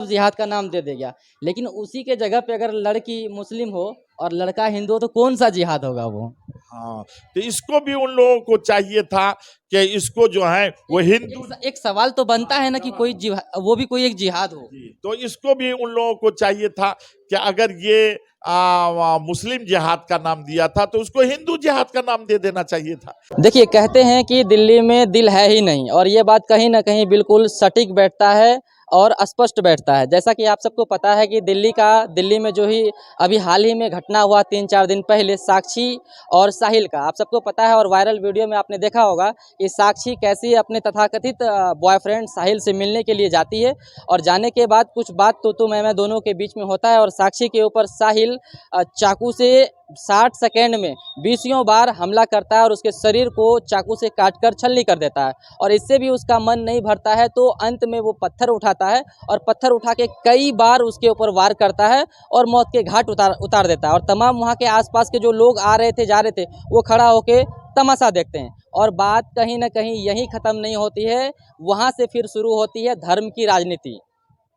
जिहाद का नाम दे देगा, लेकिन उसी के जगह पे अगर लड़की मुस्लिम हो और लड़का हिंदू हो तो कौन सा जिहाद होगा वो? हाँ, तो इसको भी उन लोगों को चाहिए था कि इसको जो है वो हिंदू एक सवाल तो बनता है ना कि कोई वो भी कोई एक जिहाद हो। तो इसको भी उन लोगों को चाहिए था कि अगर ये मुस्लिम जिहाद का नाम दिया था तो उसको हिंदू जिहाद का नाम दे देना चाहिए था। देखिए, कहते हैं कि दिल्ली में दिल है ही नहीं, और ये बात कहीं ना कहीं बिल्कुल सटीक बैठता है और स्पष्ट बैठता है। जैसा कि आप सबको पता है कि दिल्ली में जो ही अभी हाल ही में घटना हुआ 3-4 दिन पहले साक्षी और साहिल का, आप सबको पता है, और वायरल वीडियो में आपने देखा होगा कि साक्षी कैसे अपने तथाकथित बॉयफ्रेंड साहिल से मिलने के लिए जाती है, और जाने के बाद कुछ बात तो मैं दोनों के बीच में होता है, और साक्षी के ऊपर साहिल चाकू से 60 सेकेंड में 20 बार हमला करता है और उसके शरीर को चाकू से काटकर छलनी कर देता है। और इससे भी उसका मन नहीं भरता है तो अंत में वो पत्थर उठाता है और पत्थर उठा के कई बार उसके ऊपर वार करता है और मौत के घाट उतार देता है। और तमाम वहाँ के आसपास के जो लोग आ रहे थे जा रहे थे वो खड़ा होके तमाशा देखते हैं। और बात कहीं ना कहीं यहीं ख़त्म नहीं होती है, वहाँ से फिर शुरू होती है धर्म की राजनीति।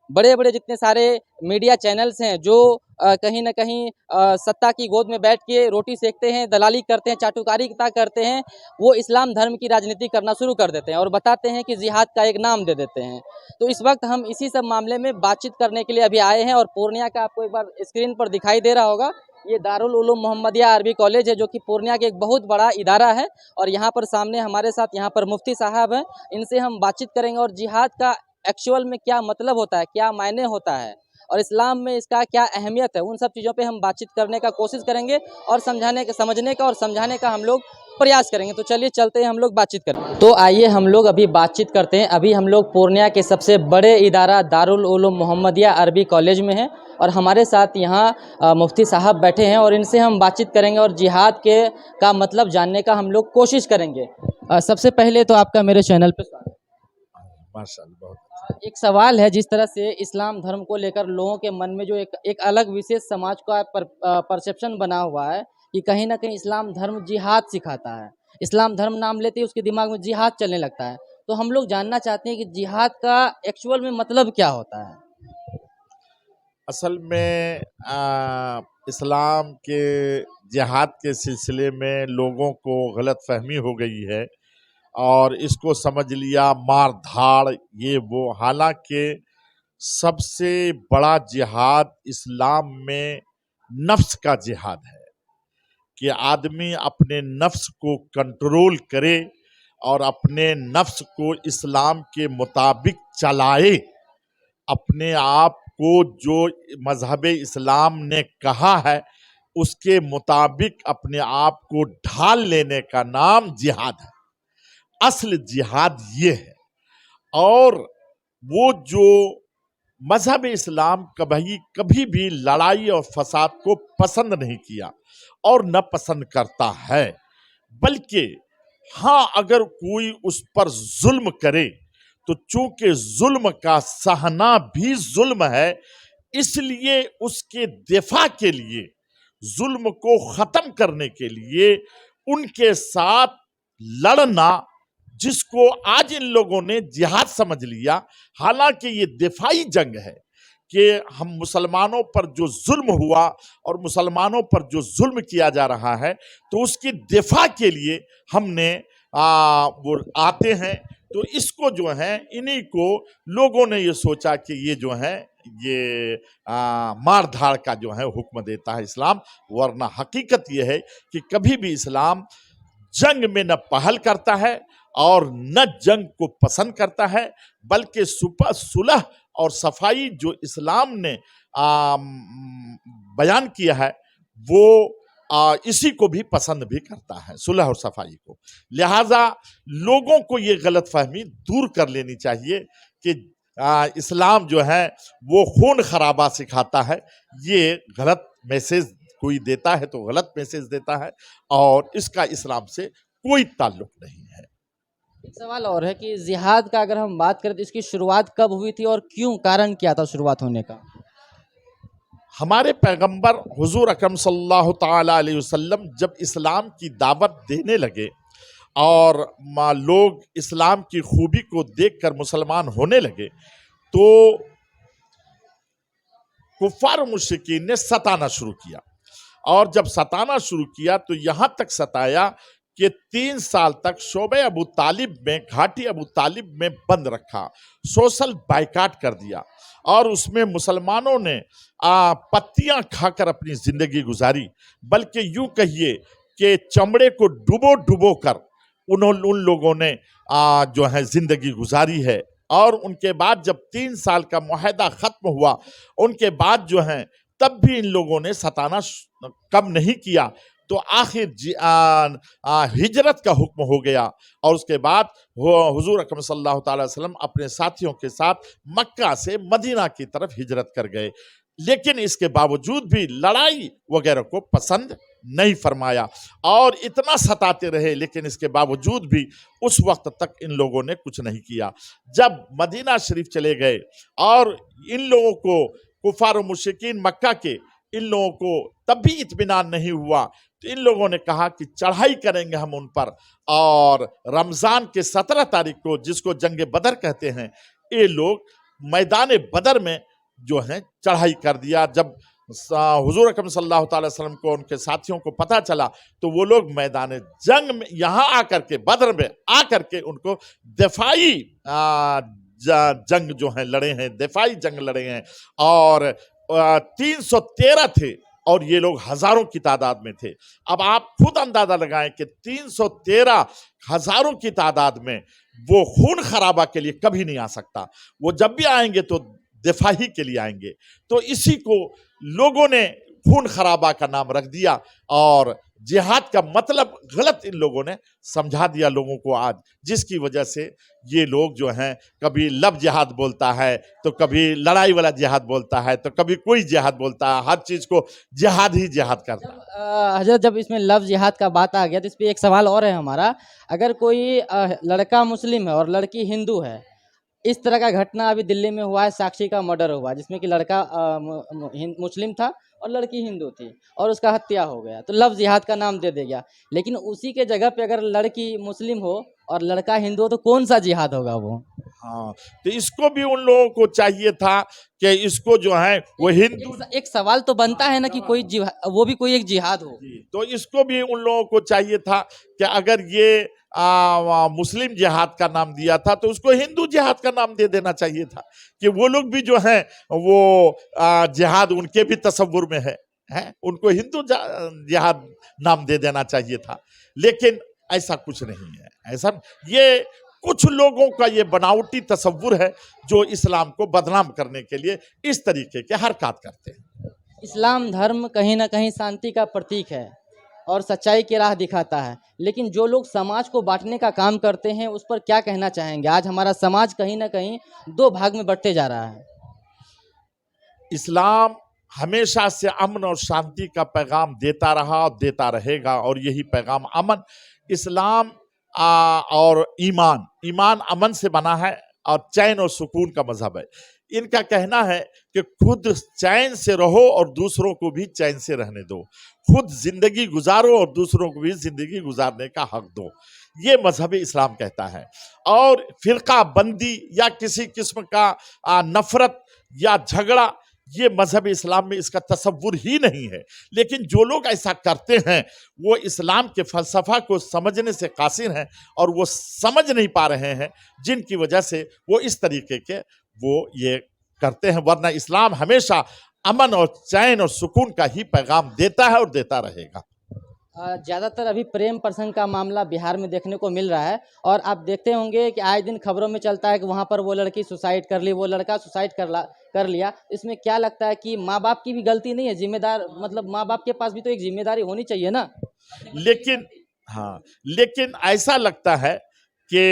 बड़े बड़े जितने सारे मीडिया चैनल्स हैं जो कहीं ना कहीं सत्ता की गोद में बैठ के रोटी सेकते हैं, दलाली करते हैं, चाटुकारिता करते हैं, वो इस्लाम धर्म की राजनीति करना शुरू कर देते हैं और बताते हैं कि जिहाद का एक नाम दे देते हैं। तो इस वक्त हम इसी सब मामले में बातचीत करने के लिए अभी आए हैं, और पूर्णिया का आपको एक बार स्क्रीन पर दिखाई दे रहा होगा, ये दारुल उलूम मोहम्मदिया अरबी कॉलेज है जो कि पूर्णिया के एक बहुत बड़ा इदारा है। और यहाँ पर सामने हमारे साथ यहाँ पर मुफ्ती साहब हैं, इनसे हम बातचीत करेंगे और जिहाद का एक्चुअल में क्या मतलब होता है, क्या मायने होता है, और इस्लाम में इसका क्या अहमियत है, उन सब चीज़ों पे हम बातचीत करने का कोशिश करेंगे और समझने का और समझाने का हम लोग प्रयास करेंगे। तो चलिए चलते हैं, हम लोग बातचीत करें। तो आइए हम लोग अभी बातचीत करते हैं। अभी हम लोग पूर्णिया के सबसे बड़े इदारा दारुल उलूम मोहम्मदिया अरबी कॉलेज में हैं और हमारे साथ यहाँ मुफ्ती साहब बैठे हैं और इनसे हम बातचीत करेंगे और जिहाद का मतलब जानने का हम लोग कोशिश करेंगे। सबसे पहले तो आपका मेरे चैनल पर स्वागत। माशाअल्लाह, बहुत एक सवाल है, जिस तरह से इस्लाम धर्म को लेकर लोगों के मन में जो एक अलग विशेष समाज का परसेप्शन बना हुआ है कि कहीं ना कहीं इस्लाम धर्म जिहाद सिखाता है। इस्लाम धर्म नाम लेते ही उसके दिमाग में जिहाद चलने लगता है। तो हम लोग जानना चाहते हैं कि जिहाद का एक्चुअल में मतलब क्या होता है। असल में इस्लाम के जिहाद के सिलसिले में लोगों को गलत फहमी हो गई है और इसको समझ लिया मार धाड़ ये वो। हालांकि सबसे बड़ा जिहाद इस्लाम में नफ्स का जिहाद है कि आदमी अपने नफ्स को कंट्रोल करे और अपने नफ्स को इस्लाम के मुताबिक चलाए। अपने आप को जो मजहब इस्लाम ने कहा है उसके मुताबिक अपने आप को ढाल लेने का नाम जिहाद है। असल जिहाद ये है। और वो जो मजहब इस्लाम कभी भी लड़ाई और फसाद को पसंद नहीं किया और न पसंद करता है, बल्कि हाँ अगर कोई उस पर जुल्म करे तो चूंकि जुल्म का सहना भी जुल्म है, इसलिए उसके दिफा के लिए, जुल्म को खत्म करने के लिए उनके साथ लड़ना, जिसको आज इन लोगों ने जिहाद समझ लिया। हालांकि ये दिफाई जंग है कि हम मुसलमानों पर जो जुल्म हुआ और मुसलमानों पर जो जुल्म किया जा रहा है तो उसकी दिफा के लिए हमने वो आते हैं। तो इसको जो है इन्हीं को लोगों ने ये सोचा कि ये जो है ये मार धाड़ का जो है हुक्म देता है इस्लाम, वरना हकीकत ये है कि कभी भी इस्लाम जंग में न पहल करता है और न जंग को पसंद करता है, बल्कि सुलह और सफाई जो इस्लाम ने बयान किया है वो इसी को भी पसंद भी करता है, सुलह और सफाई को। लिहाजा लोगों को ये गलत फहमी दूर कर लेनी चाहिए कि इस्लाम जो है वो खून खराबा सिखाता है। ये गलत मैसेज कोई देता है तो गलत मैसेज देता है और इसका इस्लाम से कोई ताल्लुक नहीं है। एक सवाल और है कि जिहाद का अगर हम बात करें तो इसकी शुरुआत कब हुई थी और क्यों, कारण क्या था शुरुआत होने का? हमारे पैगंबर हुजूर अकरम सल्लल्लाहु ताला अलैहि वसल्लम जब इस्लाम की दावत देने लगे और लोग इस्लाम की खूबी को देखकर मुसलमान होने लगे तो कुफ्फार और मुश्रिकीन ने सताना शुरू किया, और जब सताना शुरू किया तो यहां तक सताया कि 3 साल तक शोबे अबू तालिब में, घाटी अबू तालिब में बंद रखा, सोशल बाइकाट कर दिया, और उसमें मुसलमानों ने पत्तियां खाकर अपनी जिंदगी गुजारी। बल्कि यूं कहिए कि चमड़े को डुबो डुबो कर उन लोगों ने जो है जिंदगी गुजारी है। और उनके बाद जब 3 साल का मुआहदा खत्म हुआ, उनके बाद जो है तब भी इन लोगों ने सताना कम नहीं किया, तो आखिर हिजरत का हुक्म हो गया, और उसके बाद हुजूर अकरम सल्लल्लाहु अलैहि वसल्लम अपने साथियों के साथ मक्का से मदीना की तरफ हिजरत कर गए। लेकिन इसके बावजूद भी लड़ाई वगैरह को पसंद नहीं फरमाया, और इतना सताते रहे, लेकिन इसके बावजूद भी उस वक्त तक इन लोगों ने कुछ नहीं किया। जब मदीना शरीफ चले गए और इन लोगों को, कुफार और मुशरिकीन मक्का के, इन लोगों को तब भी इत्मीनान नहीं हुआ, तो इन लोगों ने कहा कि चढ़ाई करेंगे हम उन पर, और रमज़ान के 17 तारीख को, जिसको जंग बदर कहते हैं, ये लोग मैदान बदर में जो है चढ़ाई कर दिया। जब हुजूर अकरम सल्लल्लाहु अलैहि वसल्लम को, उनके साथियों को पता चला, तो वो लोग मैदान जंग में यहाँ आकर के, बदर में आकर के उनको दिफाई जंग जो है लड़े हैं, दिफाई जंग लड़े हैं, और 313 थे और ये लोग हजारों की तादाद में थे। अब आप खुद अंदाजा लगाएं कि 313 हजारों की तादाद में वो खून खराबा के लिए कभी नहीं आ सकता। वो जब भी आएंगे तो दिफाही के लिए आएंगे। तो इसी को लोगों ने खून खराबा का नाम रख दिया, और जिहाद का मतलब गलत इन लोगों ने समझा दिया लोगों को आज, जिसकी वजह से ये लोग जो हैं कभी लब जिहाद बोलता है, तो कभी लड़ाई वाला जिहाद बोलता है, तो कभी कोई जिहाद बोलता है, हर चीज को जिहाद ही जिहाद करता है। हजरत, जब इसमें लफ्ज़ जिहाद का बात आ गया तो इस पे एक सवाल और है हमारा। अगर कोई लड़का मुस्लिम है और लड़की हिंदू है, इस तरह का घटना अभी दिल्ली में हुआ है, साक्षी का मर्डर हुआ, जिसमें कि लड़का मुस्लिम था और लड़की हिंदू थी, और उसका हत्या हो गया, तो लफ्ज़ जिहाद का नाम दे दिया। लेकिन उसी के जगह पे अगर लड़की मुस्लिम हो और लड़का हिंदू हो, तो कौन सा जिहाद होगा वो? हाँ, तो इसको भी उन लोगों को चाहिए था कि इसको जो है वो हिंदू, एक सवाल तो बनता है ना कि कोई वो भी कोई एक जिहाद हो। तो इसको भी उन लोगों को चाहिए था कि अगर ये मुस्लिम जिहाद का नाम दिया था, तो उसको हिंदू जिहाद का नाम दे देना चाहिए था, कि वो लोग भी जो हैं वो जिहाद उनके भी तसव्वुर में है, उनको हिंदू जिहाद नाम दे देना चाहिए था। लेकिन ऐसा कुछ नहीं है। ऐसा ये कुछ लोगों का ये बनावटी तसव्वुर है, जो इस्लाम को बदनाम करने के लिए इस तरीके के हरकत करते हैं। इस्लाम धर्म कहीं ना कहीं शांति का प्रतीक है और सच्चाई की राह दिखाता है, लेकिन जो लोग समाज को बांटने का काम करते हैं उस पर क्या कहना चाहेंगे? आज हमारा समाज कहीं ना कहीं 2 भाग में बंटते जा रहा है। इस्लाम हमेशा से अमन और शांति का पैगाम देता रहा और देता रहेगा, और यही पैगाम अमन, इस्लाम और ईमान अमन से बना है, और चैन और सुकून का मजहब है। इनका कहना है कि खुद चैन से रहो और दूसरों को भी चैन से रहने दो, खुद जिंदगी गुजारो और दूसरों को भी जिंदगी गुजारने का हक दो, ये मजहब इस्लाम कहता है। और फिरका बंदी या किसी किस्म का नफरत या झगड़ा, ये मजहब इस्लाम में इसका तसव्वुर ही नहीं है। लेकिन जो लोग ऐसा करते हैं वो इस्लाम के फलसफा को समझने से कासिर हैं, और वो समझ नहीं पा रहे हैं, जिनकी वजह से वो इस तरीके के वो ये करते हैं। वरना इस्लाम हमेशा अमन और चैन और सुकून का ही पैगाम देता है और देता रहेगा। ज़्यादातर अभी प्रेम प्रसंग का मामला बिहार में देखने को मिल रहा है, और आप देखते होंगे कि आए दिन खबरों में चलता है कि वहाँ पर वो लड़की सुसाइड कर ली, वो लड़का सुसाइड कर लिया। इसमें क्या लगता है कि माँ बाप की भी गलती नहीं है? जिम्मेदार, मतलब माँ बाप के पास भी तो एक जिम्मेदारी होनी चाहिए ना। लेकिन ऐसा लगता है कि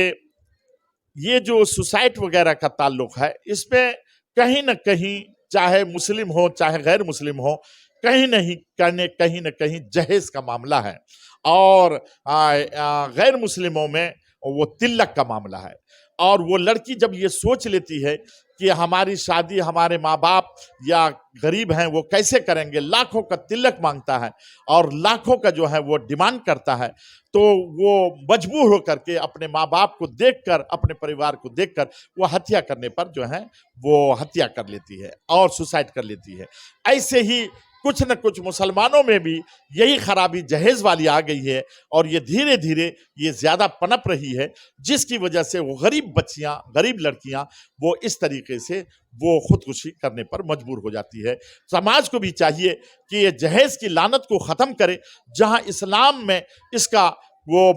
ये जो सुसाइड वगैरह का ताल्लुक है, इसमें कहीं न कहीं, चाहे मुस्लिम हो चाहे गैर मुस्लिम हो, कहीं न कहीं जहेज का मामला है, और गैर मुस्लिमों में वो तिल्लक का मामला है। और वो लड़की जब ये सोच लेती है कि हमारी शादी हमारे माँ बाप या गरीब हैं वो कैसे करेंगे, लाखों का तिलक मांगता है और लाखों का जो है वो डिमांड करता है, तो वो मजबूर होकर के अपने माँ बाप को देखकर, अपने परिवार को देखकर वो हत्या करने पर जो है वो हत्या कर लेती है और सुसाइड कर लेती है। ऐसे ही कुछ न कुछ मुसलमानों में भी यही खराबी जहेज वाली आ गई है और ये धीरे धीरे ये ज्यादा पनप रही है, जिसकी वजह से वो गरीब बच्चियां, गरीब लड़कियां वो इस तरीके से वो खुदकुशी करने पर मजबूर हो जाती है। समाज को भी चाहिए कि ये जहेज की लानत को खत्म करे, जहां इस्लाम में इसका वो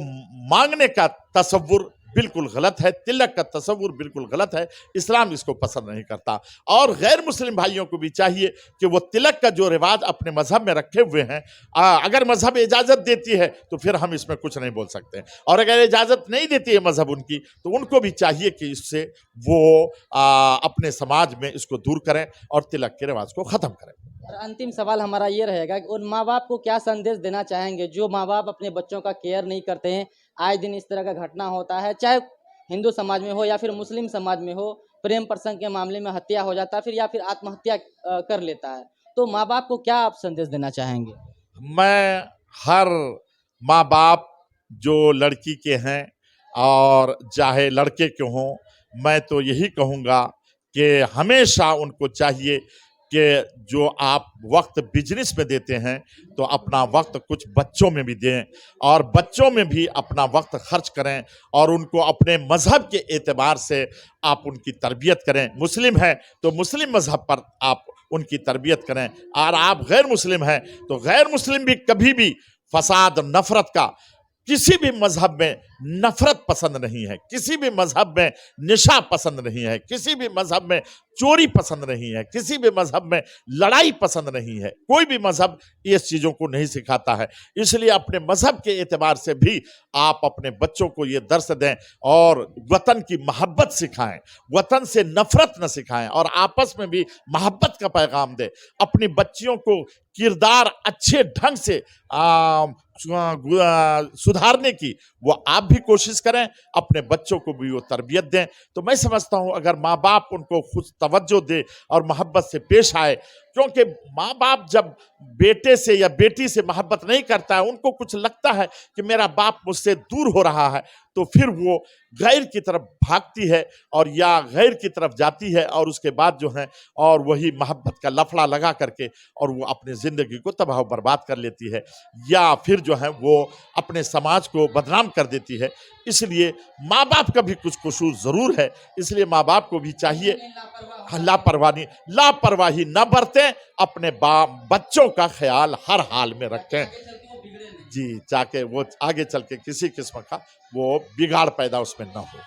मांगने का तसव्वुर बिल्कुल गलत है, तिलक का तसव्वुर बिल्कुल गलत है, इस्लाम इसको पसंद नहीं करता। और गैर मुस्लिम भाइयों को भी चाहिए कि वो तिलक का जो रिवाज अपने मजहब में रखे हुए हैं, अगर मजहब इजाज़त देती है तो फिर हम इसमें कुछ नहीं बोल सकते, और अगर इजाज़त नहीं देती है मजहब उनकी, तो उनको भी चाहिए कि इससे वो अपने समाज में इसको दूर करें और तिलक के रिवाज को ख़त्म करें। और अंतिम सवाल हमारा ये रहेगा कि उन माँ बाप को क्या संदेश देना चाहेंगे जो माँ बाप अपने बच्चों का केयर नहीं करते हैं। आए दिन इस तरह का घटना होता है, चाहे हिंदू समाज में हो या फिर मुस्लिम समाज में हो, प्रेम प्रसंग के मामले में हत्या हो जाता है फिर, या फिर आत्महत्या कर लेता है। तो माँ बाप को क्या आप संदेश देना चाहेंगे? मैं हर माँ बाप जो लड़की के हैं और चाहे लड़के के हों, मैं तो यही कहूँगा कि हमेशा उनको चाहिए कि जो आप वक्त बिजनेस में देते हैं तो अपना वक्त कुछ बच्चों में भी दें और बच्चों में भी अपना वक्त खर्च करें और उनको अपने मज़हब के एतबार से आप उनकी तरबियत करें। मुस्लिम है तो मुस्लिम मज़हब पर आप उनकी तरबियत करें, और आप गैर मुस्लिम हैं तो गैर मुस्लिम भी कभी भी फसाद, नफ़रत का, किसी भी मजहब में नफरत पसंद नहीं है, किसी भी मजहब में निशा पसंद नहीं है, किसी भी मजहब में चोरी पसंद नहीं है, किसी भी मजहब में लड़ाई पसंद नहीं है। कोई भी मजहब ये चीज़ों को नहीं सिखाता है। इसलिए अपने मजहब के एतबार से भी आप अपने बच्चों को ये दर्स दें और वतन की मोहब्बत सिखाएं, वतन से नफरत न सिखाएं और आपस में भी मोहब्बत का पैगाम दें। अपनी बच्चियों को किरदार अच्छे ढंग से सुधारने की वो आप भी कोशिश करें, अपने बच्चों को भी वो तरबियत दें। तो मैं समझता हूँ अगर माँ बाप उनको खुद तवज्जो दे और मोहब्बत से पेश आए, क्योंकि माँ बाप जब बेटे से या बेटी से मोहब्बत नहीं करता है, उनको कुछ लगता है कि मेरा बाप मुझसे दूर हो रहा है, तो फिर वो गैर की तरफ भागती है और या गैर की तरफ जाती है और उसके बाद जो है और वही मोहब्बत का लफड़ा लगा करके और वो अपनी ज़िंदगी को तबाह बर्बाद कर लेती है, या फिर जो है वो अपने समाज को बदनाम कर देती है। इसलिए माँ बाप का भी कुछ कसूर ज़रूर है, इसलिए माँ बाप को भी चाहिए लापरवाही न बरतें, अपने बच्चों का ख्याल हर हाल में रखें जी, ताकि वो आगे चल के किसी किस्म का वो बिगाड़ पैदा उसमें न हो।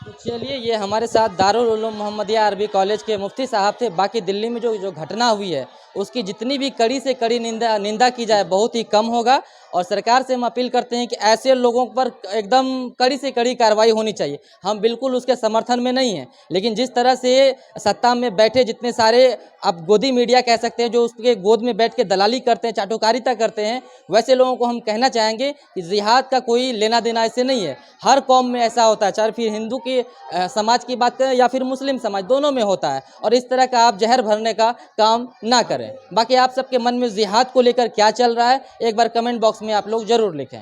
तो चलिए, ये हमारे साथ दारुल उलूम मोहम्मदिया अरबी कॉलेज के मुफ्ती साहब थे। बाकी दिल्ली में जो घटना हुई है उसकी जितनी भी कड़ी से कड़ी निंदा की जाए बहुत ही कम होगा, और सरकार से हम अपील करते हैं कि ऐसे लोगों पर एकदम कड़ी से कड़ी कार्रवाई होनी चाहिए। हम बिल्कुल उसके समर्थन में नहीं हैं, लेकिन जिस तरह से सत्ता में बैठे जितने सारे अब गोदी मीडिया कह सकते हैं जो उसके गोद में बैठ के दलाली करते हैं, चाटुकारिता करते हैं, वैसे लोगों को हम कहना चाहेंगे कि जिहाद का कोई लेना देना ऐसे नहीं है। हर कौम में ऐसा होता है, चाहे फिर हिंदू के समाज की बात करें या फिर मुस्लिम समाज, दोनों में होता है, और इस तरह का आप जहर भरने का काम ना करें। बाकी आप सबके मन में जिहाद को लेकर क्या चल रहा है एक बार कमेंट बॉक्स में आप लोग जरूर लिखें।